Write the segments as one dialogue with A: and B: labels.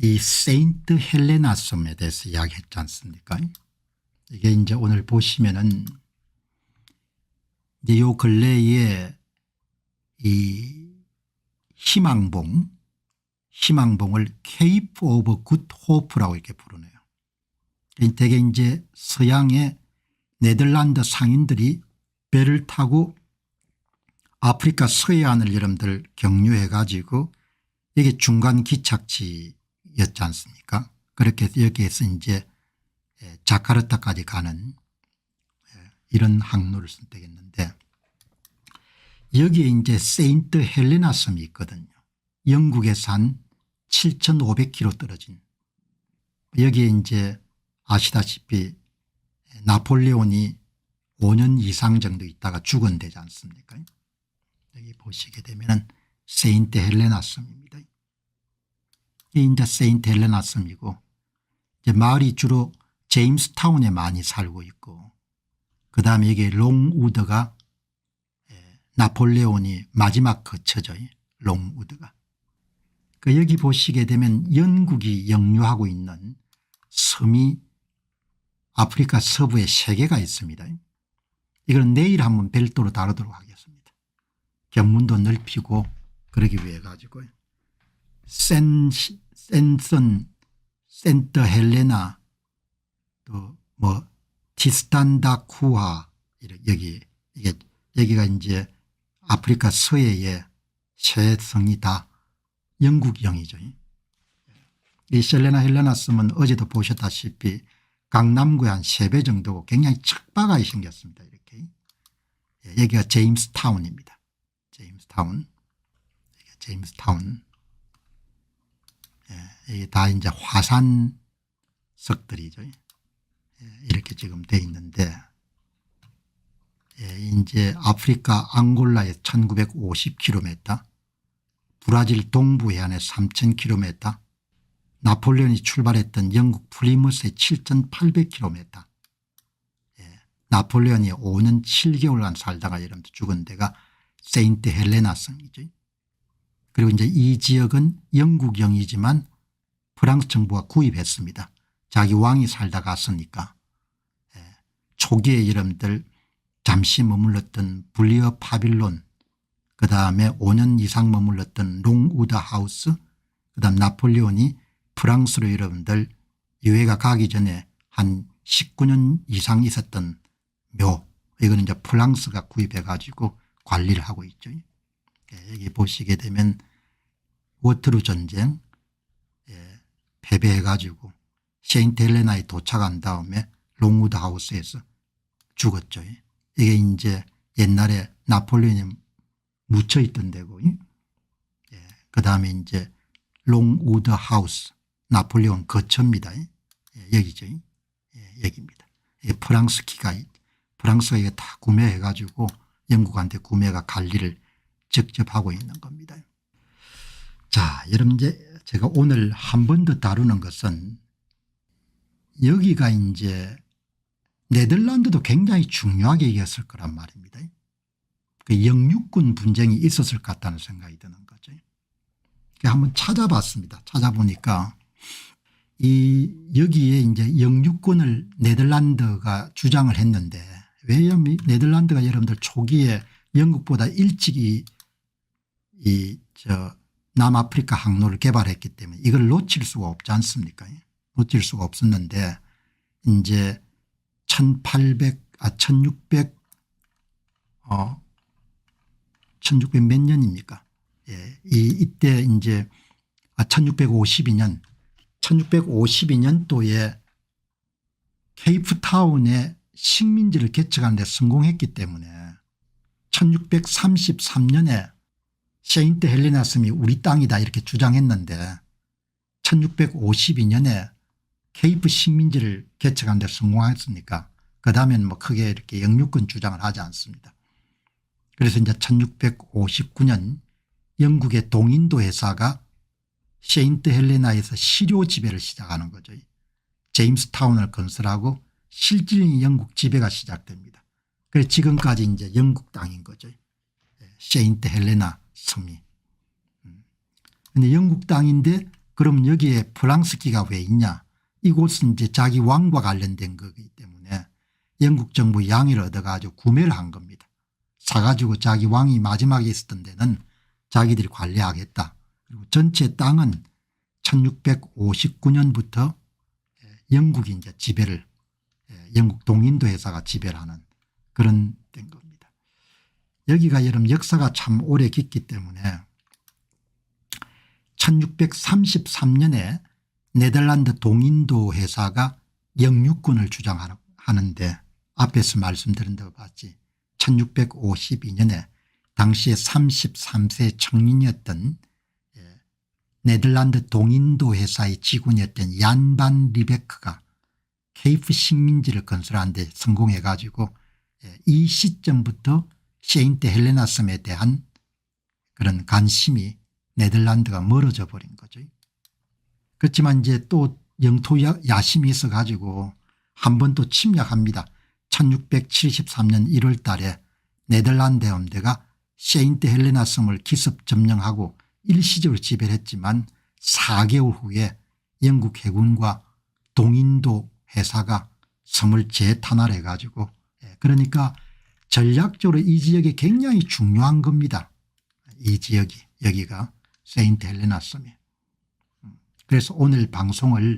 A: 이 세인트 헬레나 섬에 대해서 이야기했지 않습니까? 이게 이제 오늘 보시면은 이제 요 근래에 이 희망봉을 케이프 오브 굿 호프라고 이렇게 부르네요. 되게 이제 서양의 네덜란드 상인들이 배를 타고 아프리카 서해안을 여러분들 경유해 가지고 이게 중간 기착지였지 않습니까? 그렇게 여기에서 이제 자카르타까지 가는 이런 항로를 선택했는데 여기에 이제 세인트 헬레나 섬이 있거든요. 영국에서 한 7,500km 떨어진, 여기에 이제 아시다시피 나폴레온이 5년 이상 정도 있다가 죽은 데지 않습니까? 여기 보시게 되면 세인트 헬레나 섬입니다. 이게 이제 세인트 헬레나 섬이고, 이제 마을이 주로 제임스타운에 많이 살고 있고, 그 다음에 이게 롱우드가 나폴레온이 마지막 거처죠. 롱우드가. 그 여기 보시게 되면 영국이 영유하고 있는 섬이 아프리카 서부에 3개가 있습니다. 이건 내일 한번 별도로 다루도록 하겠습니다. 견문도 넓히고 그러기 위해 가지고요. 센선, 센트 헬레나, 또 뭐 티스탄다 쿠하, 여기가 이제 아프리카 서해의 세 성이 다 영국령이죠. 이 헬레나 섬은 어제도 보셨다시피 강남구의 한 3배 정도고 굉장히 척박하게 생겼습니다. 이렇게. 여기가 제임스타운입니다. 제임스타운. 이게 다 이제 화산석들이죠. 이렇게 지금 돼 있는데, 이제 아프리카 앙골라에 1950km, 브라질 동부 해안에 3000km, 나폴레온이 출발했던 영국 플리무스에 7800km, 나폴레온이 5년 7개월간 살다가 여러분들 죽은 데가 세인트 헬레나 섬이죠. 그리고 이제 이 지역은 영국령이지만 프랑스 정부가 구입했습니다. 자기 왕이 살다 갔으니까. 초기에 여러분들 잠시 머물렀던 블리어 파빌론, 그 다음에 5년 이상 머물렀던 롱우드 하우스, 그 다음 나폴레온이 프랑스로 여러분들 유해가 가기 전에 한 19년 이상 있었던 묘, 이거는 이제 프랑스가 구입해 가지고 관리를 하고 있죠. 여기 보시게 되면 워터루 전쟁 패배해 가지고 세인트 헬레나에 도착한 다음에 롱우드 하우스에서 죽었죠. 이게 이제 옛날에 나폴레온이 묻혀 있던 데고, 그 다음에 이제 롱우드 하우스, 나폴레온 거처입니다. 여기죠. 여기입니다. 프랑스가 이게 다 구매해 가지고 영국한테 구매가 관리를 직접 하고 있는 겁니다. 자, 여러분, 이제 제가 오늘 한 번 더 다루는 것은 여기가 이제 네덜란드도 굉장히 중요하게 이겼을 거란 말입니다. 그 영유권 분쟁이 있었을 것 같다는 생각이 드는 거죠. 한번 찾아봤습니다. 찾아보니까 여기에 이제 영유권을 네덜란드가 주장을 했는데, 왜냐하면 네덜란드가 여러분들 초기에 영국보다 일찍이 남아프리카 항로를 개발했기 때문에 이걸 놓칠 수가 없지 않습니까? 놓칠 수가 없었는데, 이제 1600 몇 년입니까? 이때 이제 1652년도에 케이프타운에 식민지를 개척하는 데 성공했기 때문에 1633년에 세인트 헬레나 섬이 우리 땅이다 이렇게 주장했는데 1652년에 케이프 식민지를 개척하는 데 성공했으니까 그 다음에는 뭐 크게 이렇게 영유권 주장을 하지 않습니다. 그래서 이제 1659년 영국의 동인도 회사가 세인트 헬레나에서 시료 지배를 시작하는 거죠. 제임스타운을 건설하고 실질적인 영국 지배가 시작됩니다. 그래서 지금까지 이제 영국 땅인 거죠. 세인트 헬레나 섬이. 그런데 영국 땅인데 그럼 여기에 프랑스기가 왜 있냐. 이곳은 이제 자기 왕과 관련된 거기 때문에 영국 정부 양해를 얻어가지고 구매를 한 겁니다. 사가지고 자기 왕이 마지막에 있었던 데는 자기들이 관리하겠다. 그리고 전체 땅은 1659년부터 영국이 이제 지배를 영국 동인도 회사가 지배를 하는 그런 된 겁니다. 여기가 여러분 역사가 참 오래 깊기 때문에 1633년에 네덜란드 동인도 회사가 영유권을 주장하는데 앞에서 말씀드린 대로 봤지 1652년에 당시에 33세 청년이었던 네덜란드 동인도 회사의 직원이었던 얀 반 리베크가 케이프 식민지를 건설하는 데 성공해 가지고 이 시점부터 세인트 헬레나 섬에 대한 그런 관심이 네덜란드가 멀어져 버린 거죠. 그렇지만 이제 또 영토 야심이 있어 가지고 한 번 또 침략합니다. 1673년 1월 달에 네덜란드 함대가 세인트 헬레나 섬을 기습 점령하고 일시적으로 지배를 했지만 4개월 후에 영국 해군과 동인도 회사가 섬을 재탄환해 가지고 그러니까 전략적으로 이 지역이 굉장히 중요한 겁니다. 이 지역이 여기가 세인트 헬레나 섬이. 그래서 오늘 방송을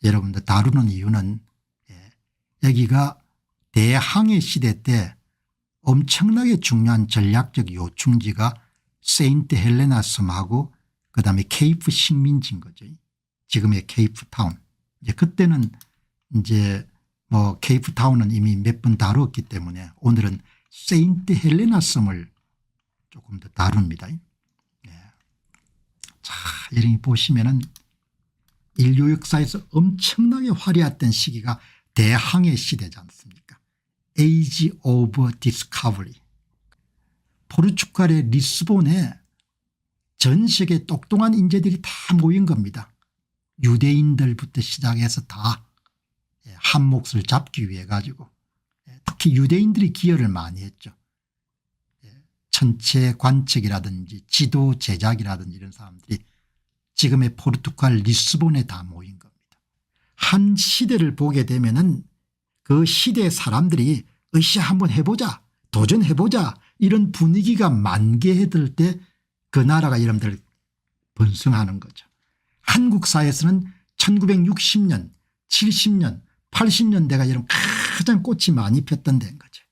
A: 여러분들 다루는 이유는 여기가 대항해 시대 때 엄청나게 중요한 전략적 요충지가 세인트 헬레나 섬하고 그다음에 케이프 식민지인 거죠. 지금의 케이프 타운. 이제 그때는 이제 뭐 케이프 타운은 이미 몇 번 다루었기 때문에 오늘은 세인트 헬레나 섬을 조금 더 다룹니다. 자, 이렇게 보시면은 인류 역사에서 엄청나게 화려했던 시기가 대항해 시대지 않습니까? Age of Discovery. 포르투갈의 리스본에 전 세계 똑똑한 인재들이 다 모인 겁니다. 유대인들부터 시작해서 다 한 몫을 잡기 위해 가지고 특히 유대인들이 기여를 많이 했죠. 천체 관측이라든지 지도 제작이라든지 이런 사람들이 지금의 포르투갈 리스본에 다 모인 겁니다. 한 시대를 보게 되면은 그 시대의 사람들이 으쌰 한번 해보자 도전해보자 이런 분위기가 만개해들 때 그 나라가 여러분들 번성하는 거죠. 한국 사회에서는 1960년 70년 80년대가 여러분 가장 꽃이 많이 폈던 데인 거죠.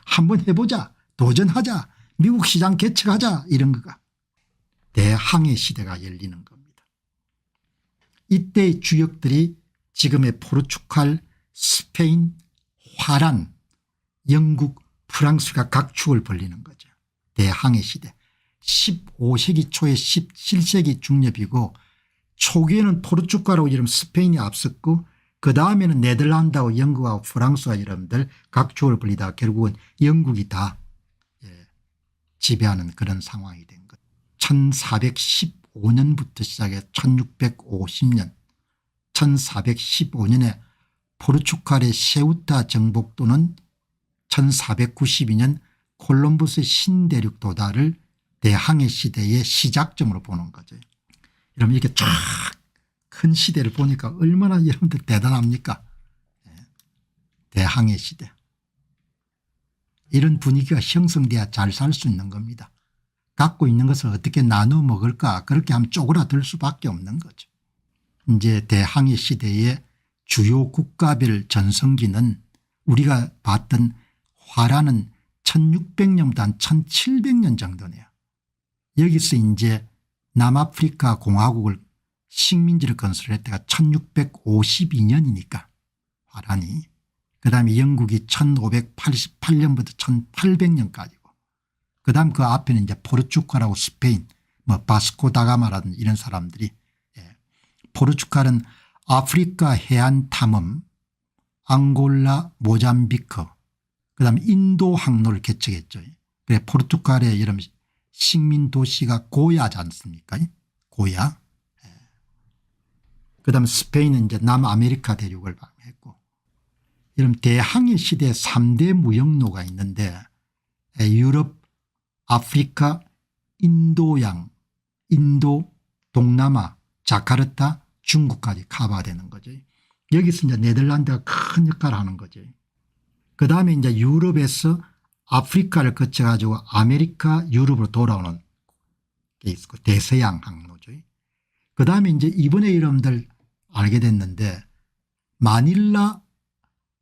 A: 한번 해보자 도전하자 미국 시장 개척하자 이런 거가 대항해 시대가 열리는 겁니다. 이때의 주역들이 지금의 포르투갈 스페인 화란 영국 프랑스가 각축을 벌리는 거죠. 대항해 시대 15세기 초에 17세기 중엽이고 초기에는 포르투갈하고 이런 스페인이 앞섰고 그다음에는 네덜란드하고 영국하고 프랑스와 여러분들 각축을 벌리다가 결국은 영국이 다 지배하는 그런 상황이 된 것. 1415년부터 시작해 1650년 1415년에 포르투갈의 세우타 정복도는 1492년 콜럼버스의 신대륙 도달을 대항해 시대의 시작점으로 보는 거죠. 여러분 이렇게 쫙 큰 시대를 보니까 얼마나 여러분들 대단합니까? 대항해 시대. 이런 분위기가 형성돼야 잘 살 수 있는 겁니다. 갖고 있는 것을 어떻게 나눠 먹을까 그렇게 하면 쪼그라들 수밖에 없는 거죠. 이제 대항해 시대의 주요 국가별 전성기는 우리가 봤던 화라는 1600년부터 한 1700년 정도네요. 여기서 이제 남아프리카 공화국을 식민지를 건설할 때가 1652년이니까 화란이 그다음에 영국이 1588년부터 1800년까지고 그다음 그 앞에는 이제 포르투갈하고 스페인 뭐 바스코 다가마라든지 이런 사람들이 포르투갈은 아프리카 해안 탐험 앙골라 모잠비크 그다음에 인도 항로를 개척했죠. 그래 포르투갈의 이런 식민 도시가 고야지 않습니까? 고야. 그다음에 스페인은 이제 남아메리카 대륙을 방해했고 이런 대항해 시대 3대 무역로가 있는데 유럽 아프리카 인도양 인도 동남아 자카르타, 중국까지 커버되는 거죠. 여기서 이제 네덜란드가 큰 역할을 하는 거죠. 그다음에 이제 유럽에서 아프리카를 거쳐 가지고 아메리카, 유럽으로 돌아오는 게 있고 대서양 항로죠. 그다음에 이제 이번에 여러분들 알게 됐는데 마닐라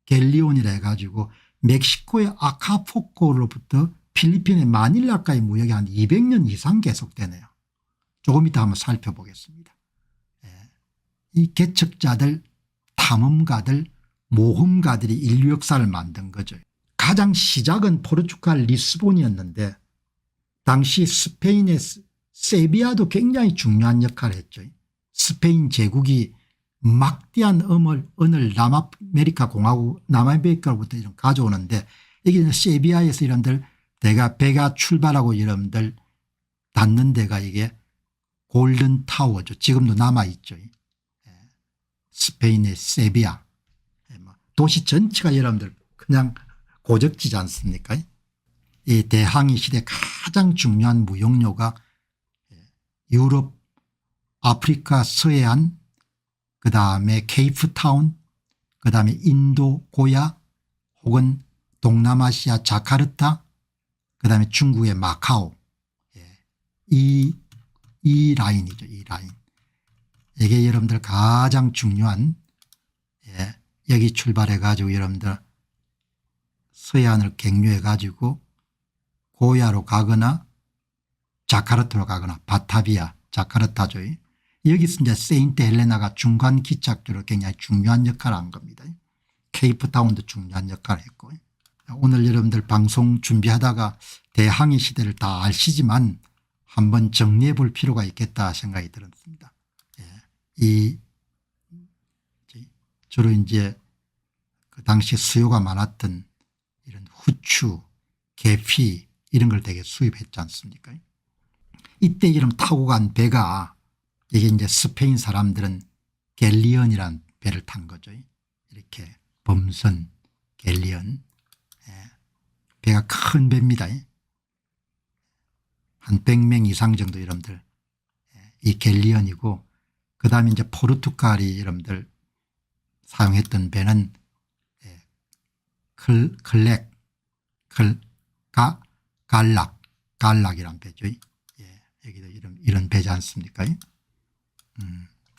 A: 갤리온이라 해가지고 멕시코의 아카포코로부터 필리핀의 마닐라까지 무역이 한 200년 이상 계속되네요. 조금 이따 한번 살펴보겠습니다. 이 개척자들, 탐험가들, 모험가들이 인류 역사를 만든 거죠. 가장 시작은 포르투갈 리스본이었는데 당시 스페인의 세비야도 굉장히 중요한 역할을 했죠. 스페인 제국이 막대한 은을 남아메리카 공화국 남아메리카로부터 이런 가져오는데 이게 세비야에서 이런들 배가 출발하고 여러분들 닿는 데가 이게 골든 타워죠. 지금도 남아있죠. 스페인의 세비야. 도시 전체가 여러분들 그냥 고적지지 않습니까? 이 대항해 시대 가장 중요한 무역로가 유럽, 아프리카 서해안, 그다음에 케이프타운, 그다음에 인도 고야 혹은 동남아시아 자카르타, 그다음에 중국의 마카오. 이 라인이죠. 이 라인. 이게 여러분들 가장 중요한 여기 출발해 가지고 여러분들 서해안을 경유해 가지고 고야로 가거나 자카르타로 가거나 바타비아 자카르타죠. 여기서 이제 세인트 헬레나가 중간 기착지로 굉장히 중요한 역할을 한 겁니다. 케이프타운도 중요한 역할을 했고 오늘 여러분들 방송 준비하다가 대항해 시대를 다 아시지만 한번 정리해 볼 필요가 있겠다 생각이 들었습니다. 이 주로 이제 그 당시 수요가 많았던 이런 후추, 계피 이런 걸 되게 수입했지 않습니까? 이때 이름 타고 간 배가 이게 이제 스페인 사람들은 갤리언이라는 배를 탄 거죠. 이렇게 범선 갤리언. 배가 큰 배입니다. 한 100명 이상 정도 여러분들 이 갤리언이고 그다음에 이제 포르투갈이 여러분들 사용했던 배는 갈락이란 배죠. 여기도 이런 배지 않습니까?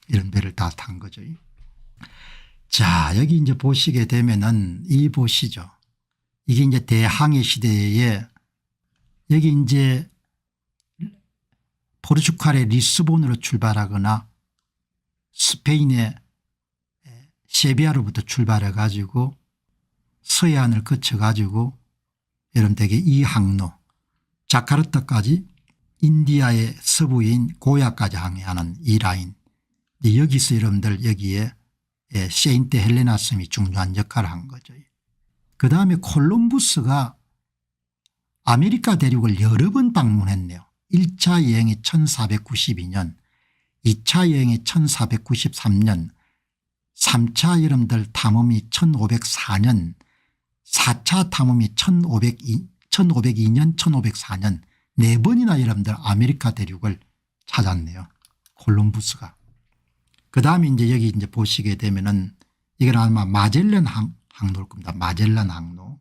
A: 이런 배를 다 탄 거죠. 자, 여기 이제 보시게 되면은 이 보시죠. 이게 이제 대항해 시대에 여기 이제 포르투갈의 리스본으로 출발하거나 스페인의 세비야로부터 출발해 가지고 서해안을 거쳐 가지고 여러분 되게 이 항로 자카르타까지 인디아의 서부인 고야까지 항해하는 이 라인 여기서 여러분들 여기에 세인트 헬레나 섬이 중요한 역할을 한 거죠. 그다음에 콜럼부스가 아메리카 대륙을 여러 번 방문했네요. 1차 여행이 1492년 2차 여행이 1493년 3차 여러분들 탐험이 1504년 4차 탐험이 1502년 1504년 4번이나 여러분들 아메리카 대륙을 찾았네요. 콜럼부스가. 그다음에 이제 여기 이제 보시게 되면은 이건 아마 마젤란 항로일 겁니다. 마젤란 항로.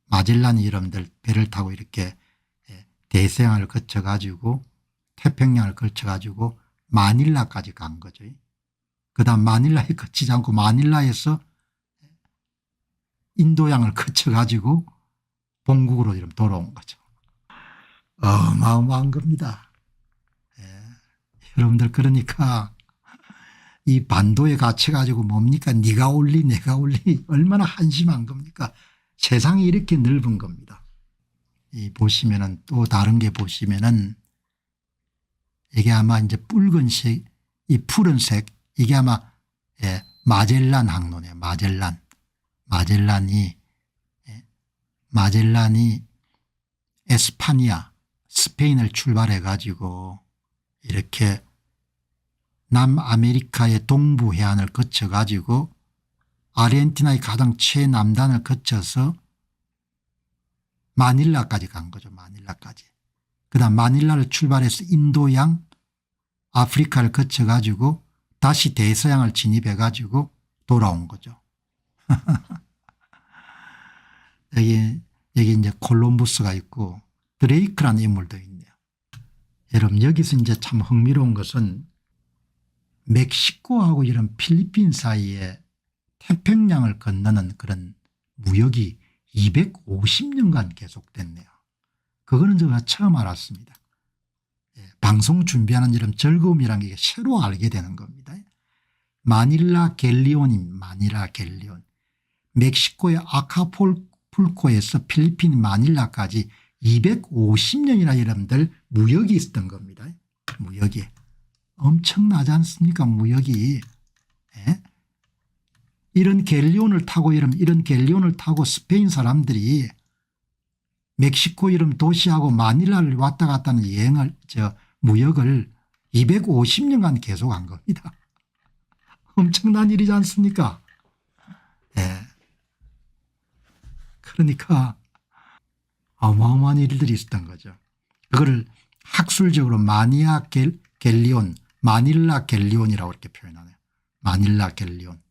A: 마젤란이 여러분들 배를 타고 이렇게 대서양을 거쳐 가지고 태평양을 거쳐 가지고 마닐라까지 간 거죠. 그다음 마닐라에 거치지 않고 마닐라에서 인도양을 거쳐 가지고 본국으로 이렇게 돌아온 거죠. 어마어마한 겁니다. 여러분들 그러니까 이 반도에 갇혀 가지고 뭡니까 네가 올리 내가 올리 얼마나 한심한 겁니까. 세상이 이렇게 넓은 겁니다. 이 보시면은 또 다른 게 보시면은 이게 아마 이제 붉은색 이 푸른색 이게 아마 마젤란 항로네요. 마젤란이 에스파니아 스페인을 출발해 가지고 이렇게 남아메리카의 동부 해안을 거쳐 가지고 아르헨티나의 가장 최남단을 거쳐서 마닐라까지 간 거죠. 마닐라까지. 그다음 마닐라를 출발해서 인도양 아프리카를 거쳐 가지고 다시 대서양을 진입해 가지고 돌아온 거죠. 여기 이제 콜럼버스가 있고 드레이크라는 인물도 있네요. 여러분 여기서 이제 참 흥미로운 것은 멕시코하고 이런 필리핀 사이에 태평양을 건너는 그런 무역이 250년간 계속됐네요. 그거는 제가 처음 알았습니다. 방송 준비하는 이런 즐거움이라는 게 새로 알게 되는 겁니다. 마닐라 갤리온입니다. 마닐라 갤리온. 멕시코의 아카풀코에서 필리핀 마닐라까지 250년이나 여러분들 무역이 있었던 겁니다. 무역이. 엄청나지 않습니까? 무역이. 예? 이런 갤리온을 타고 이런 갤리온을 타고 스페인 사람들이 멕시코 이런 도시하고 마닐라를 왔다 갔다 하는 무역을 250년간 계속한 겁니다. 엄청난 일이지 않습니까? 예. 그러니까 어마어마한 일들이 있었던 거죠. 그거를 학술적으로 마닐라 갤리온이라고 이렇게 표현하네요. 마닐라 갤리온.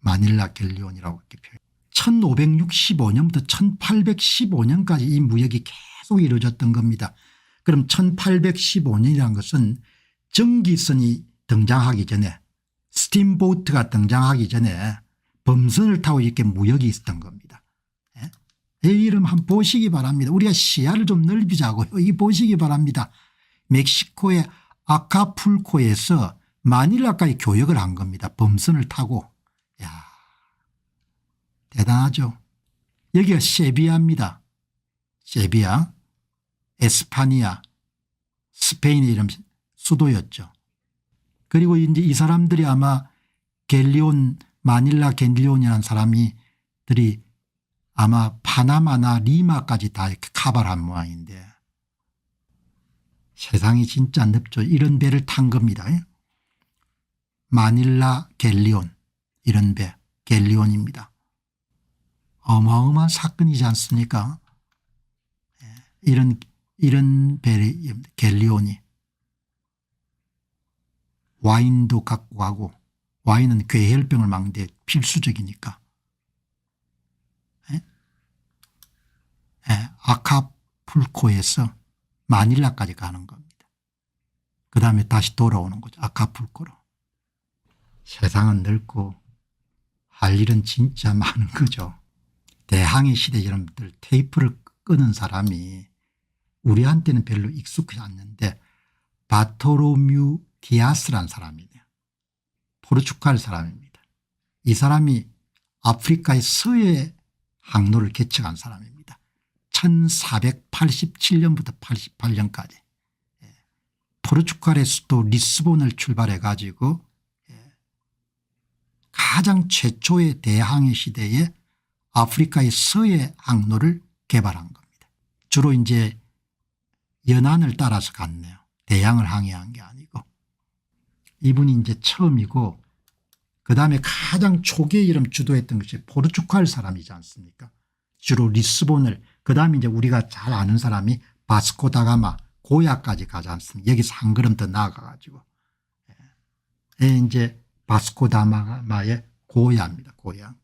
A: 마닐라 갤리온이라고 이렇게 표현. 1565년부터 1815년까지 이 무역이 계속 이루어졌던 겁니다. 그럼 1815년이라는 것은 전기선이 등장하기 전에 스팀보트가 등장하기 전에 범선을 타고 이렇게 무역이 있었던 겁니다. 이 이름 한번 보시기 바랍니다. 우리가 시야를 좀 넓히자고요. 이 보시기 바랍니다. 멕시코의 아카풀코에서 마닐라까지 교역을 한 겁니다. 범선을 타고. 야, 대단하죠. 여기가 세비야입니다. 세비야. 에스파니아. 스페인의 이름 수도였죠. 그리고 이제 이 사람들이 아마 마닐라 갤리온이라는 사람들이 아마 파나마나 리마까지 다 이렇게 카바를 한 모양인데 세상이 진짜 넓죠. 이런 배를 탄 겁니다. 마닐라 갤리온 이런 배 갤리온입니다. 어마어마한 사건이지 않습니까? 이런 배 갤리온이 와인도 갖고 가고 와인은 괴혈병을 막는 데 필수적이니까. 아카풀코에서 마닐라까지 가는 겁니다. 그다음에 다시 돌아오는 거죠. 아카풀코로. 세상은 넓고 할 일은 진짜 많은 거죠. 대항해 시대 여러분들 테이프를 끄는 사람이 우리한테는 별로 익숙하지 않는데 바토로뮤 디아스라는 사람이네요. 포르투갈 사람입니다. 이 사람이 아프리카의 서해 항로를 개척한 사람입니다. 1487년부터 88년까지 포르투갈의 수도 리스본을 출발해 가지고 가장 최초의 대항해 시대에 아프리카의 서해 항로를 개발한 겁니다. 주로 이제 연안을 따라서 갔네요. 대양을 항해한 게 아니고. 이분이 이제 처음이고 그다음에 가장 초기에 이름 주도했던 것이 포르투갈 사람이지 않습니까? 주로 리스본을 그다음에 이제 우리가 잘 아는 사람이 바스코 다가마 고야까지 가지 않습니까? 여기서 한 걸음 더 나아가 가지고 이제 바스코 다가마의 고야입니다. 고야.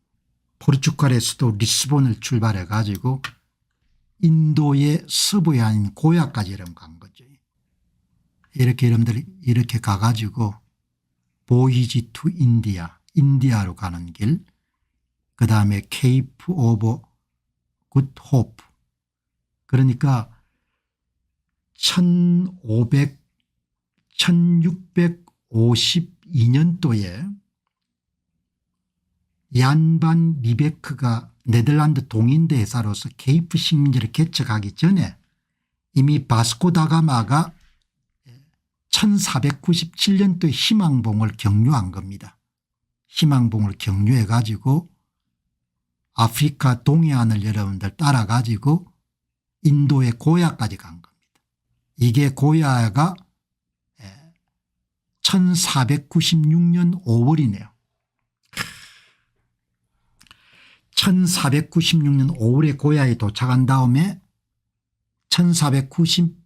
A: 포르투갈의 수도 리스본을 출발해 가지고 인도의 서부에 아닌 고야까지 이름 간 거죠. 이렇게 여러분들이 이렇게 가 가지고 보이지 투 인디아로 가는 길, 그다음에 케이프 오브 굿 호프. 그러니까 1652년도에 얀반 리베크가 네덜란드 동인대 회사로서 케이프 식민지를 개척하기 전에 이미 바스코 다가마가 1497년도에 희망봉을 경유한 겁니다. 희망봉을 경유해 가지고 아프리카 동해안을 여러분들 따라 가지고 인도의 고야까지 간 겁니다. 이게 고야가 1496년 5월이네요. 1496년 5월에 고야에 도착한 다음에 1498년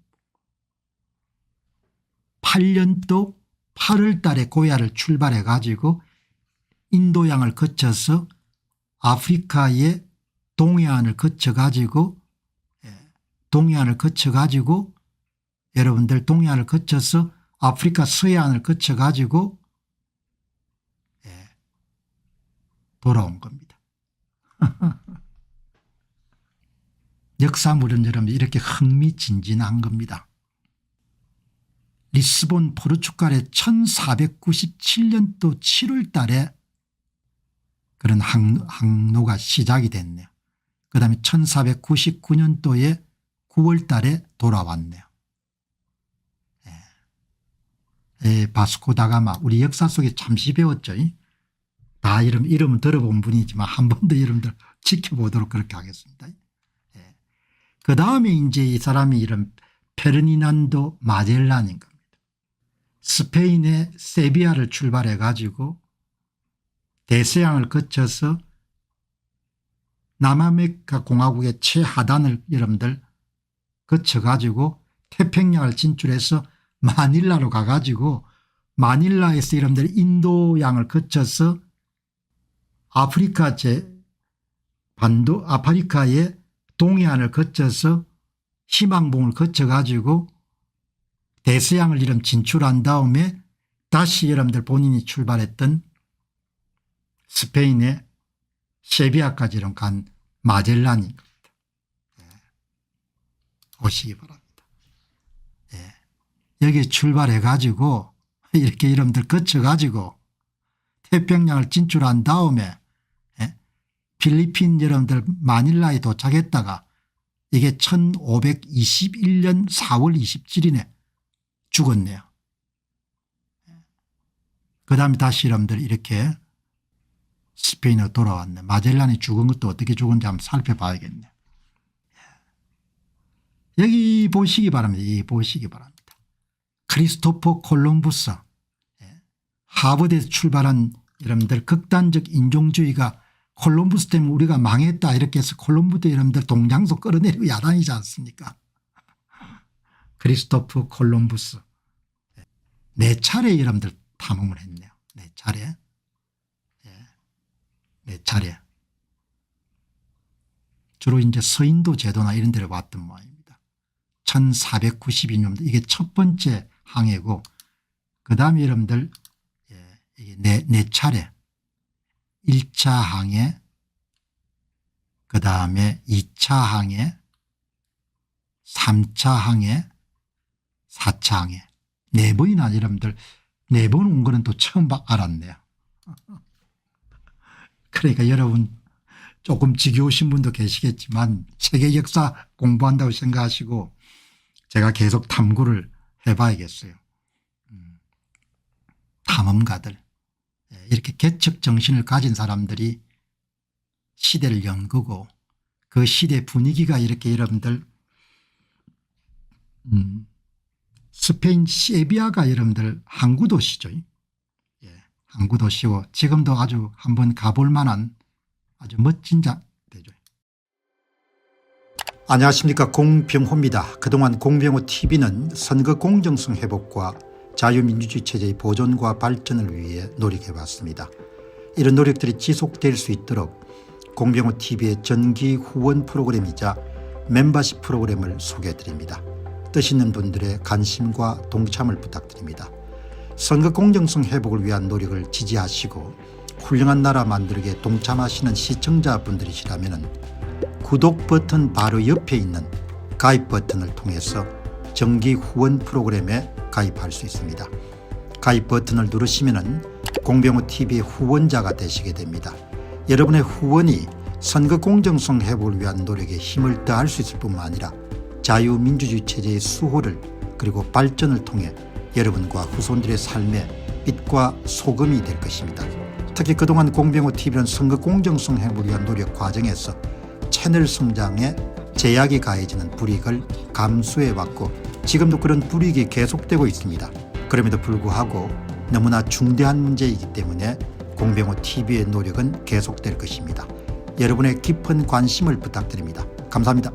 A: 2008년도 8월 달에 고야를 출발해 가지고 인도양을 거쳐서 아프리카의 동해안을 거쳐 가지고 여러분들 동해안을 거쳐서 아프리카 서해안을 거쳐 가지고 돌아온 겁니다. 역사물은 여러분 이렇게 흥미진진한 겁니다. 리스본 포르투갈의 1497년도 7월 달에 그런 항로가 시작이 됐네요. 그 다음에 1499년도에 9월 달에 돌아왔네요. 바스코다가마 우리 역사 속에 잠시 배웠죠. 다 이름은 들어본 분이지만 한 번 더 이름들 지켜보도록 그렇게 하겠습니다. 그 다음에 이제 이 사람이 이름 페르디난도 마젤란인 겁니다. 스페인의 세비야를 출발해 가지고 대서양을 거쳐서 남아메리카 공화국의 최하단을 여러분들 거쳐 가지고 태평양을 진출해서 마닐라로 가 가지고 마닐라에서 여러분들 인도양을 거쳐서 아프리카의 동해안을 거쳐서 희망봉을 거쳐 가지고 대서양을 이름 진출한 다음에 다시 여러분들 본인이 출발했던 스페인의 세비야까지 간 마젤란인 겁니다. 오시기 바랍니다. 여기 출발해 가지고 이렇게 여러분들 거쳐 가지고 태평양을 진출한 다음에 필리핀 여러분들 마닐라에 도착했다가 이게 1521년 4월 27일에 죽었네요. 그 다음에 다시 여러분들 이렇게 스페인으로 돌아왔네. 마젤란이 죽은 것도 어떻게 죽은지 한번 살펴봐야겠네. 여기 보시기 바랍니다. 여기 보시기 바랍니다. 크리스토퍼 콜럼부스 하버드에서 출발한 여러분들 극단적 인종주의가 콜럼부스 때문에 우리가 망했다 이렇게 해서 콜럼부스 여러분들 동장소 끌어내리고 야단이지 않습니까? 크리스토퍼 콜럼부스 4차례 여러분들 탐험을 했네요. 4차례. 4차례. 주로 이제 서인도 제도나 이런 데를 왔던 모양입니다. 1492년도 이게 첫 번째 항해고 그 다음에 여러분들 이게 4차례 1차 항해 그 다음에 2차 항해 3차 항해 4차 항해 4번이나 여러분들 4번 온 거는 또 처음 알았네요. 그러니까 여러분 조금 지겨우신 분도 계시겠지만 세계 역사 공부한다고 생각하시고 제가 계속 탐구를 해봐야겠어요. 탐험가들 이렇게 개척 정신을 가진 사람들이 시대를 연구고 그 시대 분위기가 이렇게 여러분들 스페인 세비야가 여러분들 항구도시죠. 항구도시고 지금도 아주 한번 가볼 만한 아주 멋진 데죠. 안녕하십니까, 공병호입니다. 그동안 공병호TV는 선거 공정성 회복과 자유민주주의 체제의 보존과 발전을 위해 노력해왔습니다. 이런 노력들이 지속될 수 있도록 공병호TV의 정기 후원 프로그램이자 멤버십 프로그램을 소개해드립니다. 뜻 있는 분들의 관심과 동참을 부탁드립니다. 선거 공정성 회복을 위한 노력을 지지하시고 훌륭한 나라 만들기에 동참하시는 시청자분들이시라면 구독 버튼 바로 옆에 있는 가입 버튼을 통해서 정기 후원 프로그램에 가입할 수 있습니다. 가입 버튼을 누르시면 공병호TV의 후원자가 되시게 됩니다. 여러분의 후원이 선거 공정성 회복을 위한 노력에 힘을 더할 수 있을 뿐만 아니라 자유민주주의 체제의 수호를 그리고 발전을 통해 여러분과 후손들의 삶에 빛과 소금이 될 것입니다. 특히 그동안 공병호TV는 선거 공정성 회복을 위한 노력 과정에서 채널 성장에 제약이 가해지는 불이익을 감수해왔고 지금도 그런 불이익이 계속되고 있습니다. 그럼에도 불구하고 너무나 중대한 문제이기 때문에 공병호TV의 노력은 계속될 것입니다. 여러분의 깊은 관심을 부탁드립니다. 감사합니다.